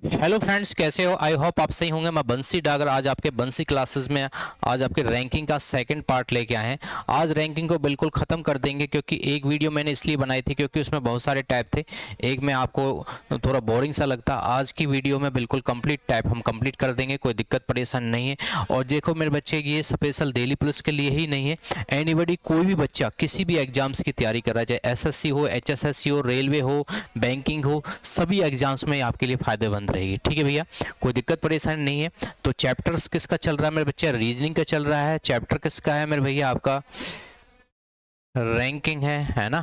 Hello friends, कैसे हो? I hope आप सही होंगे। मैं बंसी डागर आज आपके बंसी क्लासेस में आज आपके रैंकिंग का सेकंड पार्ट लेके आए हैं। आज रैंकिंग को बिल्कुल ख़त्म कर देंगे क्योंकि एक वीडियो मैंने इसलिए बनाई थी क्योंकि उसमें बहुत सारे टाइप थे। एक में आपको थोड़ा बोरिंग सा लगता। आज की वीडियो में बिल्कुल कंप्लीट टाइप हम कंप्लीट कर देंगे, कोई दिक्कत परेशानी नहीं है। और देखो मेरे बच्चे, ये स्पेशल डेली प्लस के लिए ही नहीं है। एनीबडी, कोई भी बच्चा किसी भी एग्जाम्स की तैयारी कर रहा है, चाहे एसएससी हो, एचएसएससी हो, रेलवे हो, बैंकिंग हो, सभी एग्जाम्स में आपके लिए फ़ायदेमंद रहेगी। ठीक है भैया, कोई दिक्कत परेशानी नहीं है। तो चैप्टर्स किसका चल रहा है मेरे बच्चे? रीजनिंग का चल रहा है। चैप्टर किसका है मेरे भैया? आपका रैंकिंग है ना?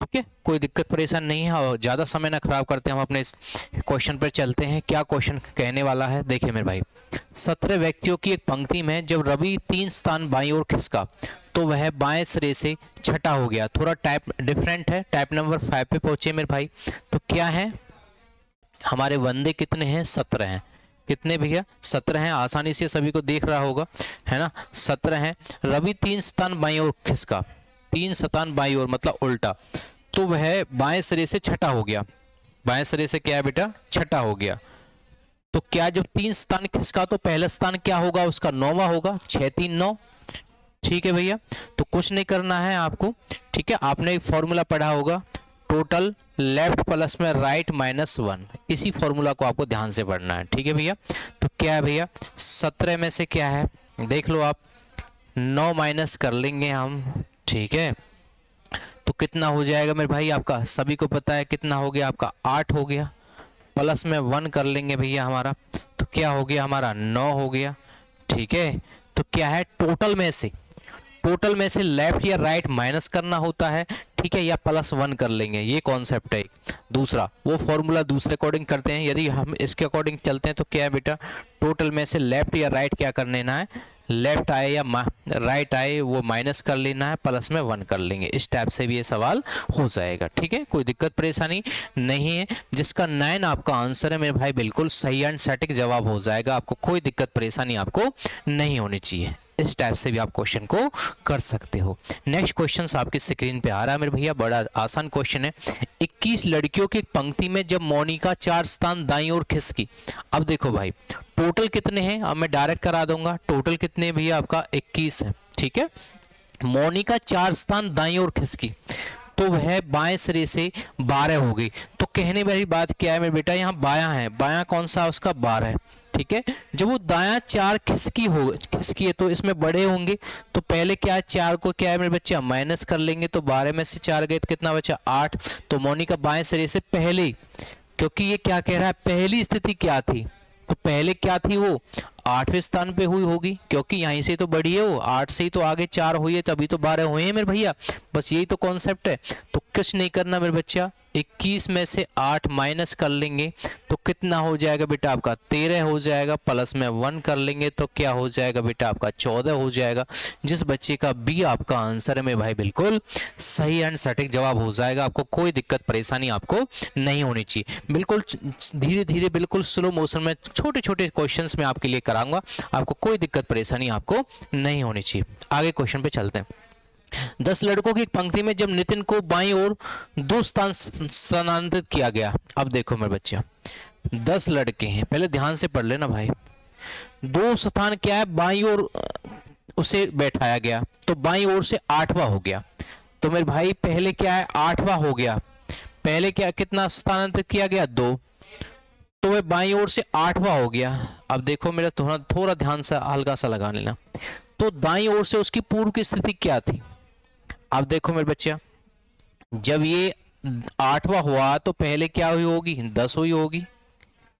ठीक है, कोई दिक्कत परेशान नहीं है। और ज़्यादा समय ना खराब करते, हम अपने इस क्वेश्चन पर चलते हैं। क्या क्वेश्चन कहने वाला है देखिए मेरे भाई। 17 व्यक्तियों की एक पंक्ति में जब रवि 3 स्थान बाईं ओर खिसका तो वह बाएं सिरे से छठा हो गया। थोड़ा टाइप डिफरेंट है। टाइप नंबर 5 पे पहुंचे मेरे भाई। तो क्या है हमारे वंदे? कितने हैं? 17 हैं। कितने भैया? 17 हैं। आसानी से सभी को देख रहा होगा, है ना? 17 हैं। रवि 3 स्थान बाईं ओर खिसका, 3 स्थान बाईं ओर मतलब उल्टा, तो वह बाएं सिरे से छठा हो गया। बाएं सिरे से क्या है बेटा? छठा हो गया। तो क्या जब 3 स्थान खिसका तो पहला स्थान क्या होगा? उसका 9वां होगा। 6 3 9। ठीक है भैया, तो कुछ नहीं करना है आपको। ठीक है, आपने एक फॉर्मूला पढ़ा होगा, टोटल लेफ्ट प्लस में राइट माइनस 1। इसी फॉर्मूला को आपको ध्यान से पढ़ना है। ठीक है भैया, तो क्या है भैया? 17 में से क्या है देख लो आप, 9 माइनस कर लेंगे हम। ठीक है, तो कितना हो जाएगा मेरे भाई? आपका सभी को पता है कितना हो गया आपका? 8 हो गया। प्लस में 1 कर लेंगे भैया हमारा, तो क्या हो गया हमारा? 9 हो गया। ठीक है, तो क्या है टोटल में से लेफ्ट या राइट माइनस करना होता है। ठीक है, या +1 कर लेंगे, ये कॉन्सेप्ट है। दूसरा वो फॉर्मूला दूसरे अकॉर्डिंग करते हैं। यदि हम इसके अकॉर्डिंग चलते हैं तो क्या है बेटा? टोटल में से लेफ्ट या राइट क्या कर लेना है? लेफ्ट आए या राइट आए वो माइनस कर लेना है, प्लस में 1 कर लेंगे। इस टाइप से भी ये सवाल हो जाएगा। ठीक है, कोई दिक्कत परेशानी नहीं है। जिसका 9 आपका आंसर है मेरे भाई, बिल्कुल सही एंड सटीक जवाब हो जाएगा। आपको कोई दिक्कत परेशानी आपको नहीं होनी चाहिए। इस टाइप से भी आप क्वेश्चन को कर सकते हो। नेक्स्ट क्वेश्चन आपकी स्क्रीन पे आ रहा है मेरे भैया, बड़ा आसान क्वेश्चन है। 21 लड़कियों की एक पंक्ति में जब मोनिका 4 स्थान दाईं ओर खिसकी। अब देखो भाई, टोटल कितने हैं? अब मैं डायरेक्ट करा दूंगा। टोटल कितने भैया? आपका 21 है। ठीक है, मोनिका 4 स्थान दाईं ओर खिसकी तो वह बाएं सिरे से 12 हो गई। तो कहने वाली बात क्या है मेरे बेटा? यहाँ बायां है, बायां कौन सा? उसका 12 है। ठीक है, जब वो दायां 4 खिसकी है तो इसमें बड़े होंगे। तो पहले क्या है? 4 को क्या है मेरे बच्चे? माइनस कर लेंगे, तो 12 में से 4 गए तो कितना बचा? 8। तो मोनिका बाएं सिरे से पहले, क्योंकि ये क्या कह रहा है? पहली स्थिति क्या थी? तो पहले क्या थी वो? 8वें स्थान पे हुई होगी, क्योंकि यहीं से तो बढ़ी है वो। 8 से ही तो आगे 4 हुई है, तभी तो 12 हुए हैं मेरे भैया। बस यही तो कॉन्सेप्ट है। तो कुछ नहीं करना मेरे बच्चा, 21 में से 8 माइनस कर लेंगे तो कितना हो जाएगा बेटा? आपका 13 हो जाएगा। प्लस में 1 कर लेंगे तो क्या हो जाएगा बेटा? आपका 14 हो जाएगा। जिस बच्चे का बी आपका आंसर है मेरे भाई, बिल्कुल सही एंड सटीक जवाब हो जाएगा। आपको कोई दिक्कत परेशानी आपको नहीं होनी चाहिए। बिल्कुल धीरे धीरे, बिल्कुल स्लो मोशन में, छोटे छोटे क्वेश्चंस में आपके लिए कराऊंगा। आपको कोई दिक्कत परेशानी आपको नहीं होनी चाहिए। आगे क्वेश्चन पे चलते हैं। 10 लड़कों की एक पंक्ति में जब नितिन को बाईं ओर 2 स्थान स्थानांतरित किया गया। अब देखो मेरे बच्चे, 10 लड़के हैं, पहले ध्यान से पढ़ लेना भाई। 2 स्थान क्या है? बाईं ओर उसे बैठाया गया, तो बाईं ओर से 8वां हो गया। तो मेरे भाई पहले क्या है? 8वां हो गया। पहले क्या, कितना स्थानांतरित किया गया? 2। तो वह बाईं ओर से 8वां हो गया। अब देखो मेरा थोड़ा थोड़ा ध्यान से हल्का सा लगा लेना। तो दाईं ओर से उसकी पूर्व की स्थिति क्या थी? अब देखो मेरे बच्चा, जब ये 8वां हुआ तो पहले क्या हुई होगी? 10 हुई होगी,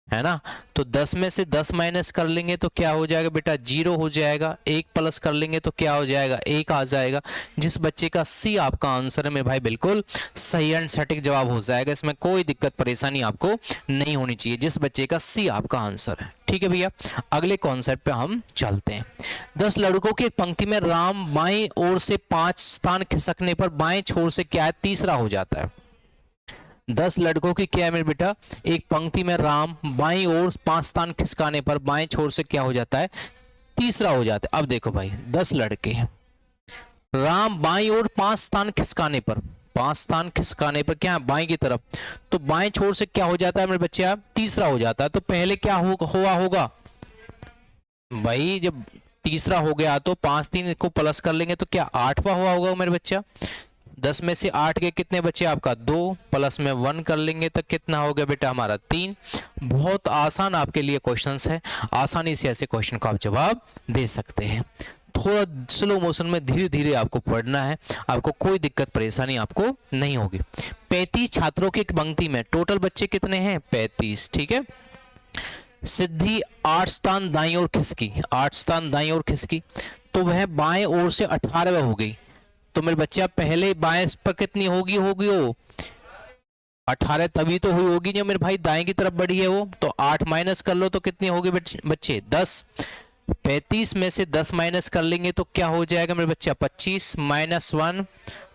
है ना? तो 10 में से 10 माइनस कर लेंगे तो क्या हो जाएगा बेटा? 0 हो जाएगा। 1 प्लस कर लेंगे तो क्या हो जाएगा? 1 आ जाएगा। जिस बच्चे का सी आपका आंसर है मेरे भाई, बिल्कुल सही एंड सटीक जवाब हो जाएगा। इसमें कोई दिक्कत परेशानी आपको नहीं होनी चाहिए। जिस बच्चे का सी आपका आंसर है। ठीक है भैया, अगले कॉन्सेप्ट पे हम चलते हैं। 10 लड़कों की एक पंक्ति में राम बाएं ओर से 5 स्थान खिसकने पर बाएं छोर से क्या है? तीसरा हो जाता है। 10 लड़कों की क्या है मेरे बेटा? एक पंक्ति में राम बाईं ओर 5 स्थान खिसकाने पर बाएं छोर से क्या हो जाता है? तीसरा हो जाता है। अब देखो भाई, 10 लड़के हैं, राम बाईं ओर 5 स्थान खिसकाने पर 5 स्थान खिसकाने पर क्या है, बाएं की तरफ, तो बाएं छोर से क्या हो जाता है मेरे बच्चे, आप तीसरा हो जाता है। तो पहले क्या हुआ होगा भाई, जब तीसरा हो गया तो 5 3 को प्लस कर लेंगे तो क्या 8वां हुआ होगा मेरे बच्चा। 10 में से 8 के कितने बचे आपका 2, प्लस में 1 कर लेंगे तो कितना हो गया बेटा हमारा 3। बहुत आसान आपके लिए क्वेश्चंस है, आसानी से ऐसे क्वेश्चन का आप जवाब दे सकते हैं। थोड़ा स्लो मोशन में धीरे धीरे आपको पढ़ना है, आपको कोई दिक्कत परेशानी आपको नहीं होगी। 35 छात्रों की एक पंक्ति में टोटल बच्चे कितने हैं 35, ठीक है। सिद्धि 8 स्थान दाईं ओर खिसकी, 8 स्थान दाईं ओर खिसकी तो वह बाएं ओर से 18 हो गई। तो मेरे बच्चे पहले बाएं पर कितनी होगी वो 18 तभी तो हुई होगी जो मेरे भाई दाएं की तरफ बढ़ी है वो। तो 8 माइनस कर लो तो कितनी होगी बच्चे 10। 35 में से 10 माइनस कर लेंगे तो क्या हो जाएगा मेरे बच्चा 25 माइनस 1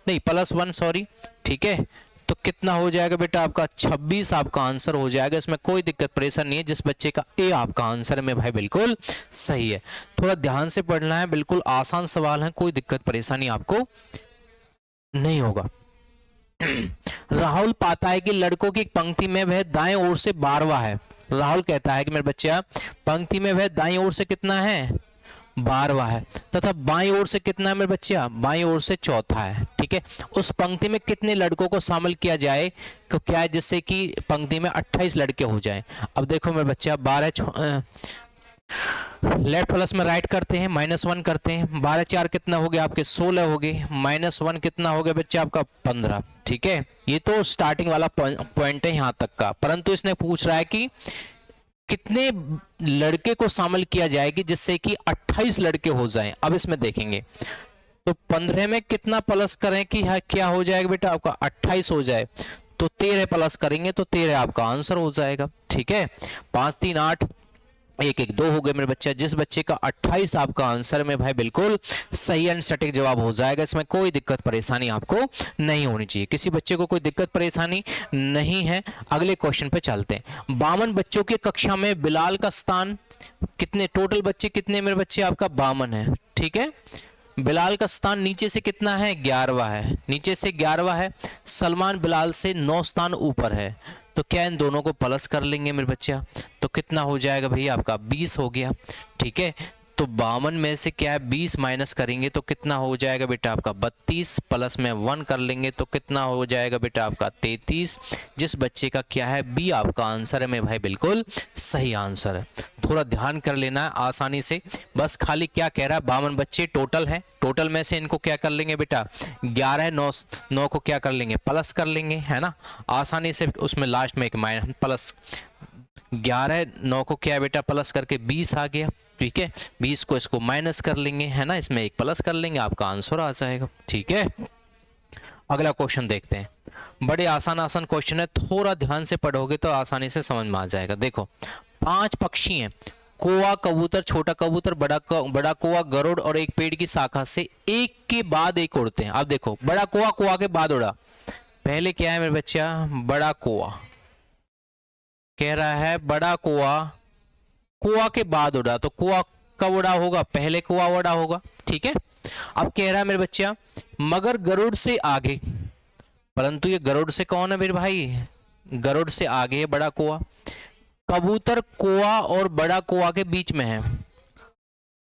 नहीं प्लस 1 सॉरी, ठीक है। तो कितना हो जाएगा बेटा आपका 26 आपका आंसर हो जाएगा। इसमें कोई दिक्कत परेशानी नहीं है। जिस बच्चे का ए आपका आंसर में भाई बिल्कुल सही है। थोड़ा ध्यान से पढ़ना है, बिल्कुल आसान सवाल है, कोई दिक्कत परेशानी आपको नहीं होगा। राहुल पाता है कि लड़कों की पंक्ति में वह दाएं ओर से 12वां है। राहुल कहता है कि मेरे बच्चा पंक्ति में वह दाएं ओर से कितना है 12वां है, तथा बाईं ओर से कितना है मेरे बच्चा बाईं ओर से चौथा है, ठीक है। उस पंक्ति में कितने लड़कों को शामिल किया जाए तो क्या है, जिससे कि पंक्ति में 28 लड़के हो जाएं। अब देखो मेरे बच्चा 12 लेफ्ट प्लस में राइट करते हैं, -1 करते हैं, 12 4 कितना हो गया आपके 16 हो गए, -1 कितना हो गया बच्चा आपका 15, ठीक है। ये तो स्टार्टिंग वाला पॉइंट है यहाँ तक का, परंतु इसने पूछ रहा है कि कितने लड़के को शामिल किया जाएगी जिससे कि 28 लड़के हो जाएं। अब इसमें देखेंगे तो 15 में कितना प्लस करें कि क्या हो जाएगा बेटा आपका 28 हो जाए, तो 13 प्लस करेंगे तो 13 आपका आंसर हो जाएगा, ठीक है। 5 3 8 1 1 2 हो गए मेरे बच्चा। जिस बच्चे का 28 आपका आंसर में भाई बिल्कुल सही एंड सटीक जवाब हो जाएगा। इसमें कोई दिक्कत परेशानी आपको नहीं होनी चाहिए, किसी बच्चे को कोई दिक्कत परेशानी नहीं है। अगले क्वेश्चन पे चलते हैं। 52 बच्चों की कक्षा में बिलाल का स्थान कितने, टोटल बच्चे कितने मेरे बच्चे आपका 52 है, ठीक है। बिलाल का स्थान नीचे से कितना है 11वां है, नीचे से 11वां है। सलमान बिलाल से 9 स्थान ऊपर है, तो क्या इन दोनों को प्लस कर लेंगे मेरे बच्चा, तो कितना हो जाएगा भैया आपका 20 हो गया, ठीक है। तो 52 में से क्या है 20 माइनस करेंगे तो कितना हो जाएगा बेटा आपका 32, प्लस में 1 कर लेंगे तो कितना हो जाएगा बेटा आपका 33। जिस बच्चे का क्या है बी आपका आंसर है में भाई बिल्कुल सही आंसर है। थोड़ा ध्यान कर लेना है आसानी से, बस खाली क्या कह रहा है 52 बच्चे टोटल हैं, टोटल में से इनको क्या कर लेंगे बेटा 11 9 को क्या कर लेंगे प्लस कर लेंगे, है ना, आसानी से। उसमें लास्ट में एक माइनस प्लस 11 9 को क्या बेटा प्लस करके 20 आ गया, ठीक है। 20 को इसको माइनस कर लेंगे, है ना, इसमें एक प्लस कर लेंगे, आपका आंसर आ जाएगा, ठीक है। अगला क्वेश्चन देखते हैं। बड़े आसान क्वेश्चन है, थोड़ा ध्यान से पढ़ोगे तो आसानी से समझ में आ जाएगा। देखो 5 पक्षी हैं, कौवा, कबूतर, छोटा कबूतर, बड़ा कौवा, गरुड़ और एक पेड़ की शाखा से एक के बाद एक उड़ते हैं। अब देखो बड़ा कौवा कौवा के बाद उड़ा, पहले क्या है मेरे बच्चा बड़ा कौवा कह रहा है, बड़ा कौवा कौवा के बाद उड़ा, तो कौवा कब उड़ा होगा पहले कौवा उड़ा होगा, ठीक है। अब कह रहा है मेरे बच्चा मगर गरुड़ से आगे, परंतु ये गरुड़ से कौन है मेरे भाई, गरुड़ से आगे है बड़ा कौवा। कबूतर कौवा और बड़ा कौवा के बीच में है,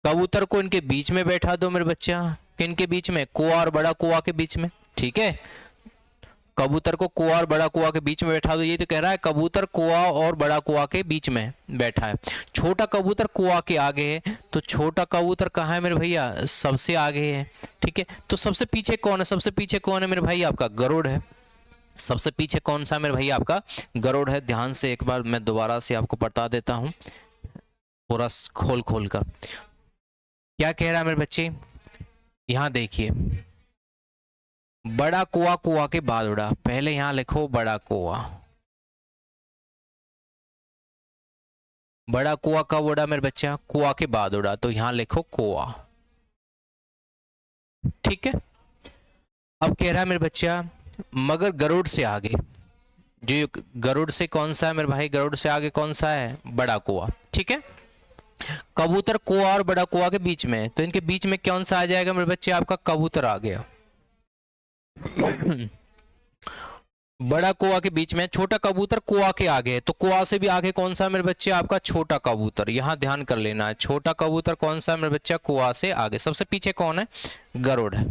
कबूतर को इनके बीच में बैठा दो मेरे बच्चा, किनके बीच में कौवा और बड़ा कौवा के बीच में, ठीक है। कबूतर को कौवा और बड़ा कौवा के बीच में बैठा दो, ये तो कह रहा है कबूतर कौवा और बड़ा कौवा के बीच में बैठा है। छोटा कबूतर कौवा के आगे है, तो छोटा कबूतर कहाँ है मेरे भैया सबसे आगे है, ठीक है। तो सबसे पीछे कौन है, सबसे पीछे कौन है मेरे भाई आपका गरुड़ है, सबसे पीछे कौन सा मेरे भैया आपका गरुड़ है। ध्यान से एक बार मैं दोबारा से आपको बता देता हूँ पूरा खोल कर क्या कह रहा है मेरे बच्चे, यहाँ देखिए बड़ा कौवा कौवा के बाद उड़ा, पहले यहां लिखो बड़ा कौवा, बड़ा कौवा कब उड़ा मेरे बच्चा कौवा के बाद उड़ा, तो यहां लिखो कौवा, ठीक है। अब कह रहा है मेरे बच्चा मगर गरुड़ से आगे, जो गरुड़ से कौन सा है मेरे भाई, गरुड़ से आगे कौन सा है बड़ा कौवा, ठीक है। कबूतर कौवा और बड़ा कौवा के बीच में है, तो इनके बीच में कौन सा आ जाएगा मेरे बच्चे आपका कबूतर आ गया। बड़ा कुआ के बीच में, छोटा कबूतर कुआ के आगे है, तो कुआ से भी आगे कौन सा है मेरे बच्चे आपका छोटा कबूतर, यहां ध्यान कर लेना है। छोटा कबूतर कौन सा है मेरे बच्चा, कुआ से आगे। सबसे पीछे कौन है, गरुड़ है।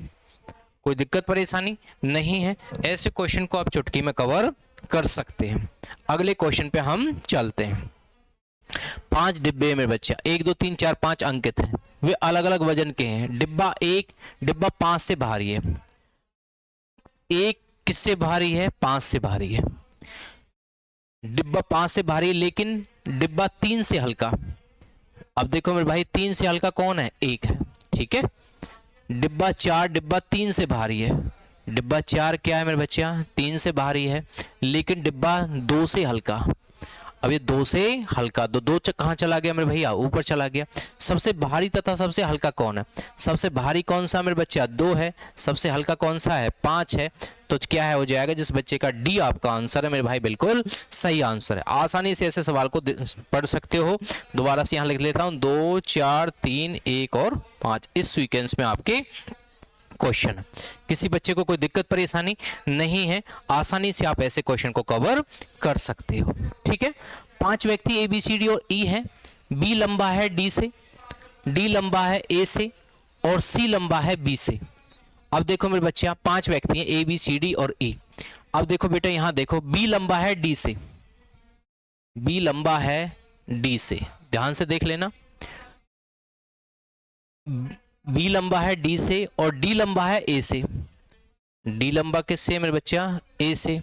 कोई दिक्कत परेशानी नहीं है, ऐसे क्वेश्चन को आप चुटकी में कवर कर सकते हैं। अगले क्वेश्चन पे हम चलते हैं। 5 डिब्बे मेरे बच्चा, 1 2 3 4 5 अंकित हैं, वे अलग अलग वजन के हैं। डिब्बा 1, डिब्बा 5 से भारी है। एक किससे भारी है, 5 से भारी है। डिब्बा 5 से भारी है, लेकिन डिब्बा 3 से हल्का। अब देखो मेरे भाई, 3 से हल्का कौन है, 1 है, ठीक है। डिब्बा 4, डिब्बा 3 से भारी है। डिब्बा 4 क्या है मेरे बच्चा, 3 से भारी है, लेकिन डिब्बा 2 से हल्का। अब ये 2 से हल्का, दो कहाँ चला गया मेरे भैया, ऊपर चला गया। सबसे भारी तथा सबसे हल्का कौन है, सबसे भारी कौन सा मेरे बच्चा, 2 है। सबसे हल्का कौन सा है, 5 है। तो क्या है, हो जाएगा जिस बच्चे का डी आपका आंसर है मेरे भाई, बिल्कुल सही आंसर है। आसानी से ऐसे सवाल को पढ़ सकते हो। दोबारा से यहाँ लिख लेता हूँ, 2 4 3 1 और 5, इस सीक्वेंस में आपके क्वेश्चन। किसी बच्चे को कोई दिक्कत परेशानी नहीं है, आसानी से आप ऐसे क्वेश्चन को कवर कर सकते हो, ठीक है। 5 व्यक्ति ए बी सी डी और ई हैं। बी लंबा है डी से, डी लंबा है ए से, और सी लंबा है बी से। अब देखो मेरे बच्चे, 5 व्यक्ति हैं, ए बी सी डी और ई। अब देखो बेटा, यहां देखो, बी लंबा है डी से, बी लंबा है डी से, ध्यान से देख लेना। बी लंबा है डी से और डी लंबा है ए से। डी लंबा किससे मेरे बच्चा, ए से।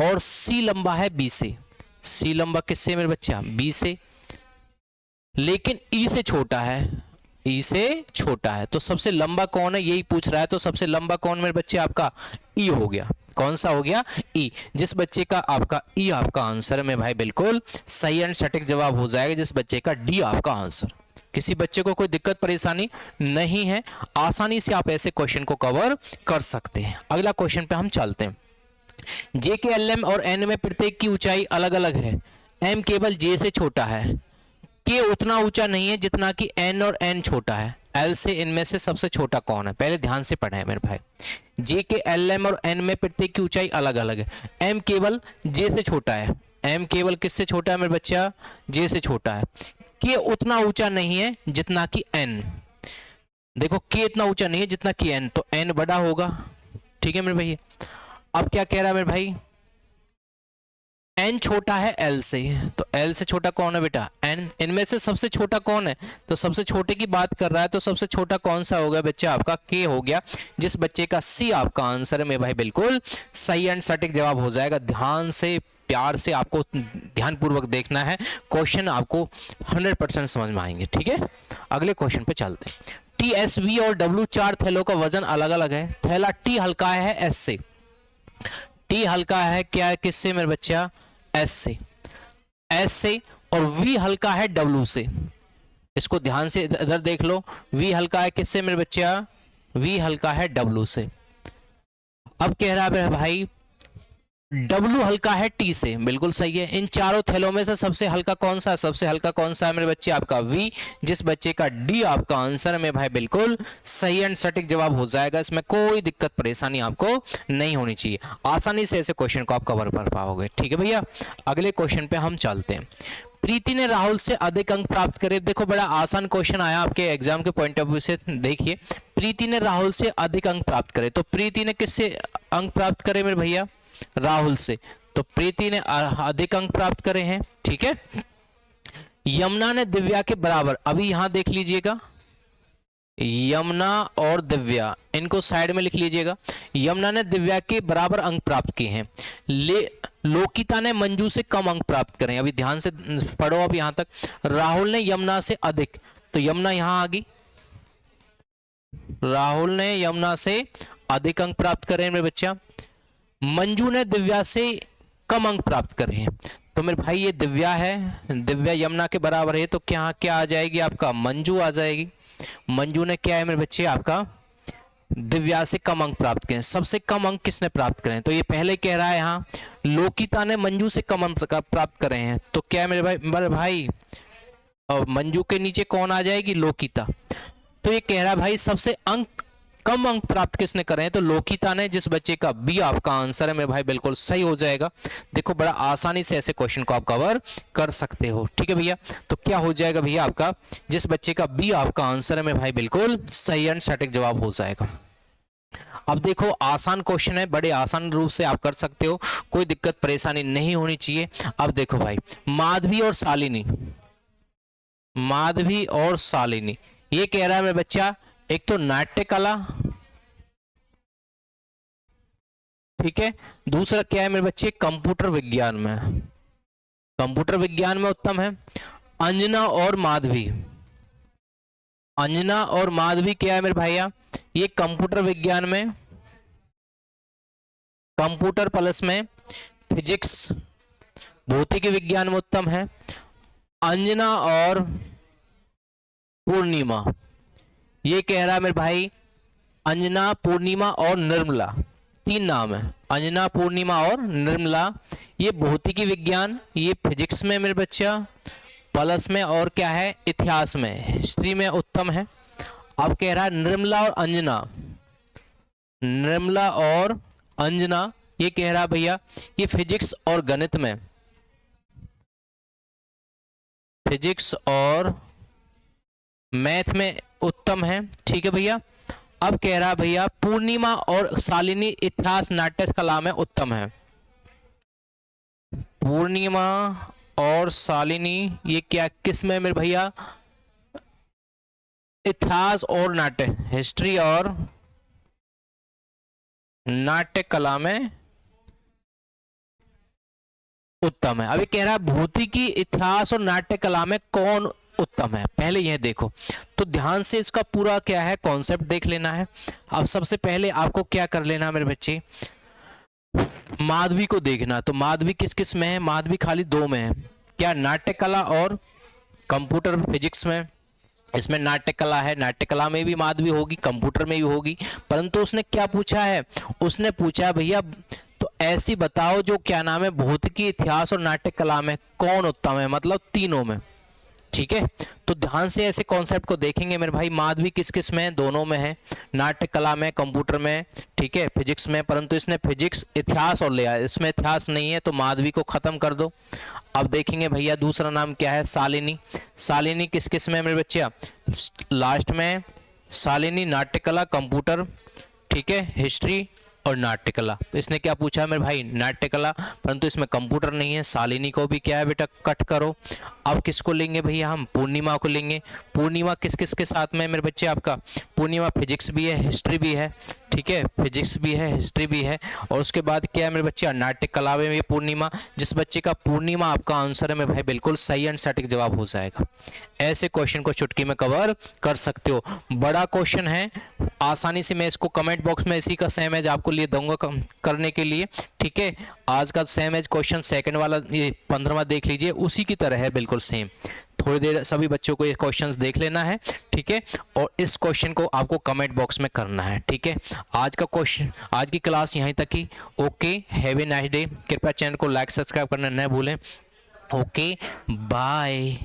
और सी लंबा है बी से। सी लंबा किससे मेरे बच्चा, बी से, लेकिन ई से छोटा है, ई से छोटा है। तो सबसे लंबा कौन है, यही पूछ रहा है। तो सबसे लंबा कौन मेरे बच्चे आपका, ई हो गया। कौन सा हो गया, ई। जिस बच्चे का आपका ई आपका आंसर है मेरे भाई, बिल्कुल सही एंड सटीक जवाब हो जाएगा जिस बच्चे का डी आपका आंसर। किसी बच्चे को कोई दिक्कत परेशानी नहीं है, आसानी से आप ऐसे क्वेश्चन को कवर कर सकते हैं। अगला क्वेश्चन पे हम चलते हैं। जे के एल एम और एन में प्रत्येक की ऊंचाई अलग अलग है। एम केवल जे से छोटा है, के उतना ऊंचा नहीं है जितना कि एन, और एन छोटा है। एल से इनमें से सबसे छोटा कौन है, पहले ध्यान से पढ़े मेरे भाई। जे के एल एम और एन में प्रत्येक की ऊंचाई अलग अलग है। एम केवल जे से छोटा है। एम केवल किससे छोटा है मेरे बच्चा, जे से छोटा है। के उतना ऊंचा नहीं है जितना कि एन। देखो, के इतना ऊंचा नहीं है जितना कि एन, तो एन बड़ा होगा, ठीक है मेरे भाई। अब क्या कह रहा है मेरे भाई, एन छोटा है एल से, तो एल से छोटा कौन है बेटा, एन। इनमें से सबसे छोटा कौन है, तो सबसे छोटे की बात कर रहा है, तो सबसे छोटा कौन सा होगा बच्चा आपका, के हो गया। जिस बच्चे का सी आपका आंसर है मेरे भाई, बिल्कुल सही एंड सटीक जवाब हो जाएगा। ध्यान से, प्यार से आपको ध्यानपूर्वक देखना है, क्वेश्चन आपको 100% समझ में आएंगे, ठीक है। अगले क्वेश्चन पे चलते हैं। टी, एस, वी और डब्ल्यू 4 थैलों का वजन अलग अलग है। थैला टी हल्का है एस से। टी हल्का है क्या, किससे मेरे बच्चा, एस से, एस से। और वी हल्का है डब्ल्यू से। इसको ध्यान से इधर देख लो, वी हल्का है किससे मेरे बच्चा, वी हल्का है डब्ल्यू से। अब कह रहा है भाई डब्ल्यू हल्का है टी से, बिल्कुल सही है। इन चारों थैलों में से सबसे हल्का कौन सा है, सबसे हल्का कौन सा है मेरे बच्चे आपका, वी। जिस बच्चे का डी आपका आंसर है मेरे भाई, बिल्कुल सही एंड सटीक जवाब हो जाएगा। इसमें कोई दिक्कत परेशानी आपको नहीं होनी चाहिए, आसानी से ऐसे क्वेश्चन को आप कवर कर पाओगे, ठीक है भैया। अगले क्वेश्चन पे हम चलते हैं। प्रीति ने राहुल से अधिक अंक प्राप्त करे। देखो, बड़ा आसान क्वेश्चन आया आपके एग्जाम के पॉइंट ऑफ व्यू से। देखिए, प्रीति ने राहुल से अधिक अंक प्राप्त करे, तो प्रीति ने किससे अंक प्राप्त करे मेरे भैया, राहुल से। तो प्रीति ने अधिक अंक प्राप्त करे हैं, ठीक है। यमुना ने दिव्या के बराबर, अभी यहां देख लीजिएगा, यमुना और दिव्या, इनको साइड में लिख लीजिएगा। यमुना ने दिव्या के बराबर अंक प्राप्त किए हैं। लोकिता ने मंजू से कम अंक प्राप्त करे। अभी ध्यान से पढ़ो, अब यहां तक। राहुल ने यमुना से अधिक, तो यमुना यहां आ गई। राहुल ने यमुना से अधिक अंक प्राप्त करे मेरे बच्चा। मंजू ने दिव्या से कम अंक प्राप्त करे हैं, तो मेरे भाई ये दिव्या है, दिव्या यमुना के बराबर है, तो क्या क्या आ जाएगी आपका, मंजू आ जाएगी। मंजू ने क्या है मेरे बच्चे आपका, दिव्या से कम अंक प्राप्त किए। सबसे कम अंक किसने प्राप्त करे, तो ये पहले कह रहा है यहाँ लोकिता ने मंजू से कम अंक प्राप्त करे हैं, तो क्या है मेरे भाई और मंजू के नीचे कौन आ जाएगी, लोकिता। तो ये कह रहा है भाई सबसे अंक कम अंक प्राप्त किसने करे हैं, तो लोकिता ने, जिस बच्चे का बी आपका आंसर है मेरे भाई बिल्कुल सही हो जाएगा। देखो बड़ा आसानी से ऐसे क्वेश्चन को आप कवर कर सकते हो, ठीक है भैया। तो क्या हो जाएगा भैया आपका, जिस बच्चे का बी आपका आंसर है मेरे भाई बिल्कुल सही एंड सटीक जवाब हो जाएगा। अब देखो आसान क्वेश्चन है, बड़े आसान रूप से आप कर सकते हो, कोई दिक्कत परेशानी नहीं होनी चाहिए। अब देखो भाई, माधवी और शालिनी, माधवी और शालिनी, ये कह रहा है मेरे बच्चा एक तो नाट्य कला, ठीक है, दूसरा क्या है मेरे बच्चे कंप्यूटर विज्ञान में, कंप्यूटर विज्ञान में उत्तम है। अंजना और माधवी, अंजना और माधवी क्या है मेरे भैया, ये कंप्यूटर विज्ञान में, कंप्यूटर प्लस में फिजिक्स भौतिकी विज्ञान में उत्तम है। अंजना और पूर्णिमा, ये कह रहा है मेरे भाई अंजना, पूर्णिमा और निर्मला, तीन नाम है, अंजना, पूर्णिमा और निर्मला, ये भौतिकी विज्ञान, ये फिजिक्स में मेरे बच्चा प्लस में, और क्या है इतिहास में, हिस्ट्री में उत्तम है। अब कह रहा है निर्मला और अंजना, निर्मला और अंजना, ये कह रहा भैया ये फिजिक्स और गणित में, फिजिक्स और मैथ में उत्तम है, ठीक है भैया। अब कह रहा भैया पूर्णिमा और शालिनी इतिहास नाट्य कला में उत्तम है, पूर्णिमा और शालिनी ये क्या किस में मेरे भैया, इतिहास और नाट्य, हिस्ट्री और नाट्य कला में उत्तम है। अभी कह रहा है भौतिकी, इतिहास और नाट्य कला में कौन उत्तम है, पहले यह देखो, तो ध्यान से इसका पूरा क्या है कॉन्सेप्ट देख लेना है। अब सबसे पहले आपको क्या कर लेना है मेरे बच्चे, माधवी को देखना, तो माधवी किस किस में है, माधवी खाली दो में है, क्या नाट्य कला और कंप्यूटर फिजिक्स में, इसमें नाट्य कला है, नाट्य कला में भी माधवी होगी, कंप्यूटर में भी होगी, परंतु उसने क्या पूछा है, उसने पूछा भैया तो ऐसी बताओ जो क्या नाम है भौतिकी, इतिहास और नाट्य कला में कौन उत्तम है, मतलब तीनों में, ठीक है। तो ध्यान से ऐसे कॉन्सेप्ट को देखेंगे मेरे भाई, माधवी किस किस में, दोनों में है, नाट्य कला में, कंप्यूटर में, ठीक है, फिजिक्स में, परंतु इसने फिजिक्स इतिहास और लिया, इसमें इतिहास नहीं है, तो माधवी को खत्म कर दो। अब देखेंगे भैया दूसरा नाम क्या है, शालिनी, शालिनी किस किस में मेरे बच्चे, लास्ट में शालिनी नाट्य कला, कंप्यूटर, ठीक है, हिस्ट्री और नाट्य कला। इसने क्या पूछा है मेरे भाई, नाट्य कला, परंतु इसमें कंप्यूटर नहीं है, शालिनी को भी क्या है बेटा कट करो। अब किसको लेंगे भैया, हम पूर्णिमा को लेंगे, पूर्णिमा किस किस के साथ में मेरे बच्चे आपका, पूर्णिमा फिजिक्स भी है, हिस्ट्री भी है, ठीक है, फिजिक्स भी है, हिस्ट्री भी है, और उसके बाद क्या है मेरे बच्चे नाट्य कला में भी पूर्णिमा, जिस बच्चे का पूर्णिमा आपका आंसर है मेरे भाई बिल्कुल सही एंड सटीक जवाब हो जाएगा। ऐसे क्वेश्चन को चुटकी में कवर कर सकते हो, बड़ा क्वेश्चन है, आसानी से मैं इसको कमेंट बॉक्स में इसी का सेम एज आपको लिए दूंगा करने के लिए, ठीक है। आज का सेम एज क्वेश्चन सेकंड वाला ये 15वां देख लीजिए, उसी की तरह है बिल्कुल सेम, थोड़ी देर सभी बच्चों को ये क्वेश्चंस देख लेना है, ठीक है, और इस क्वेश्चन को आपको कमेंट बॉक्स में करना है, ठीक है। आज का क्वेश्चन, आज की क्लास यहीं तक ही, okay, have a nice day, कृपया चैनल को लाइक सब्सक्राइब करना न भूलें, ओके बाय।